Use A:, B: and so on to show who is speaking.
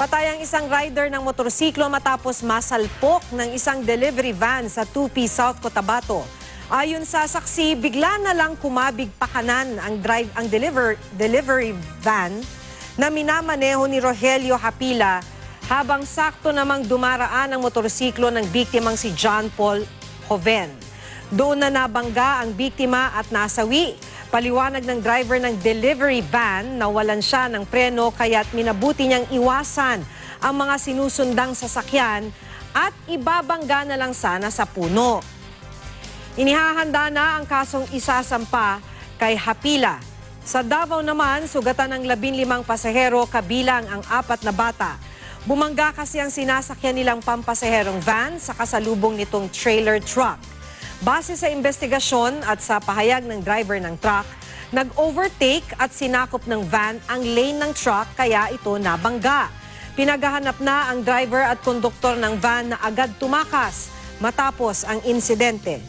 A: Patay ang isang rider ng motorsiklo matapos masalpok ng isang delivery van sa Tupi, South Cotabato. Ayon sa saksi, bigla na lang kumabig pakanan ang delivery van na minamaneho ni Rogelio Hapila habang sakto namang dumaraan ang motorsiklo ng biktimang si John Paul Joven. Doon na nabangga ang biktima at nasawi. Paliwanag ng driver ng delivery van na walan siya ng preno kaya't minabuti niyang iwasan ang mga sinusundang sasakyan at ibabangga na lang sana sa puno. Inihahanda na ang kasong isasampa kay Hapila. Sa Davao naman, sugatan ng 15 pasahero kabilang ang 4 na bata. Bumangga kasi ang sinasakyan nilang pampasaherong van sa kasalubong nitong trailer truck. Base sa investigasyon at sa pahayag ng driver ng truck, nag-overtake at sinakop ng van ang lane ng truck kaya ito nabangga. Pinaghahanap na ang driver at konduktor ng van na agad tumakas matapos ang insidente.